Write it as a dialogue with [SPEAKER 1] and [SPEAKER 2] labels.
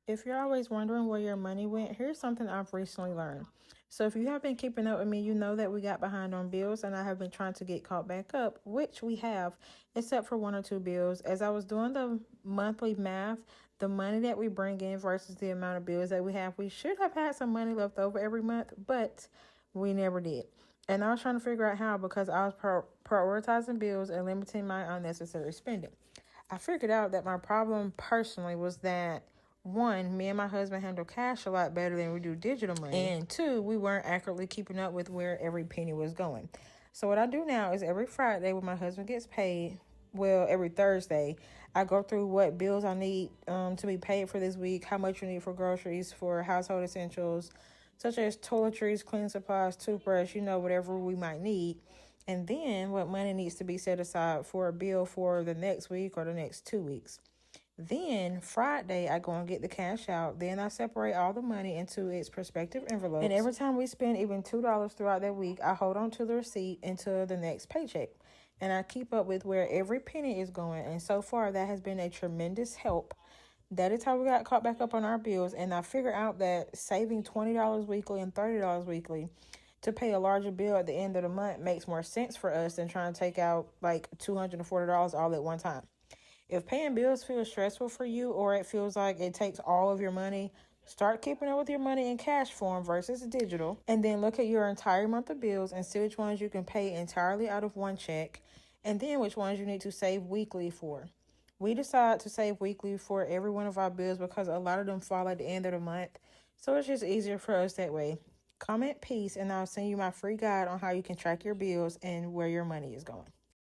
[SPEAKER 1] If you're always wondering where your money went, here's something I've recently learned. So, if you have been keeping up with me, you know that we got behind on bills, and I have been trying to get caught back up, which we have, except for one or two bills. As I was doing the monthly math, the money that we bring in versus the amount of bills that we have, we should have had some money left over every month, but we never did. And I was trying to figure out how because I was prioritizing bills and limiting my unnecessary spending. I figured out that my problem personally was that one, me and my husband handle cash a lot better than we do digital money. And two, we weren't accurately keeping up with where every penny was going. So what I do now is every Friday when my husband gets paid, well, every Thursday, I go through what bills I need to be paid for this week, how much you need for groceries, for household essentials, such as toiletries, cleaning supplies, toothbrush, whatever we might need. And then what money needs to be set aside for a bill for the next week or the next 2 weeks. Then Friday, I go and get the cash out. Then I separate all the money into its respective envelopes. And every time we spend even $2 throughout that week, I hold on to the receipt until the next paycheck. And I keep up with where every penny is going. And so far, that has been a tremendous help. That is how we got caught back up on our bills. And I figured out that saving $20 weekly and $30 weekly to pay a larger bill at the end of the month makes more sense for us than trying to take out like $240 all at one time. If paying bills feels stressful for you or it feels like it takes all of your money, start keeping up with your money in cash form versus digital. And then look at your entire month of bills and see which ones you can pay entirely out of one check and then which ones you need to save weekly for. We decide to save weekly for every one of our bills because a lot of them fall at the end of the month. So it's just easier for us that way. Comment peace and I'll send you my free guide on how you can track your bills and where your money is going.